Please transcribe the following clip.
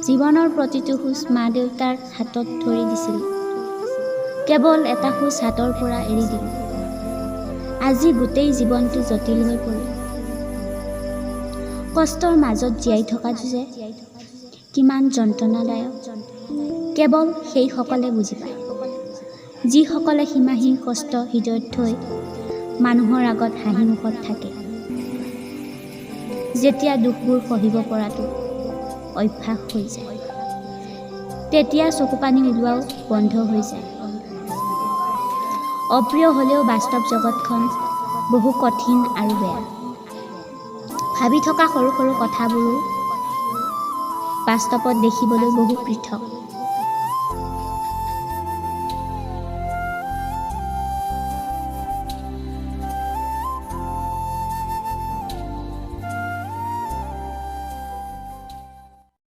জীৱনৰ প্ৰতিটো খোজ মা দেউতাৰ হাতত ধৰি দিছিল। কেৱল এটা খোজ হাতৰ পৰা এৰি দিল। আজি গোটেই জীৱনটো জটিল হৈ পৰিল। কষ্টৰ মাজত জীয়াই থকাটো যে কিমান যন্ত্ৰণাদায়ক কেৱল সেইসকলে বুজি পায়, যিসকলে সীমাহীন কষ্ট হৃদয়ত থৈ মানুহৰ আগত হাঁহি মুখত থাকে। যেতিয়া দুখবোৰ সহিব পৰাটো অভ্যাস হৈ যায়, তেতিয়া চকুপানী ওলোৱাও বন্ধ হৈ যায়। অপ্ৰিয় হ'লেও বাস্তৱ জগতখন বহু কঠিন আৰু বেয়া। ভাবি থকা সৰু সৰু কথাবোৰো বাস্তৱত দেখিবলৈ বহু পৃথক।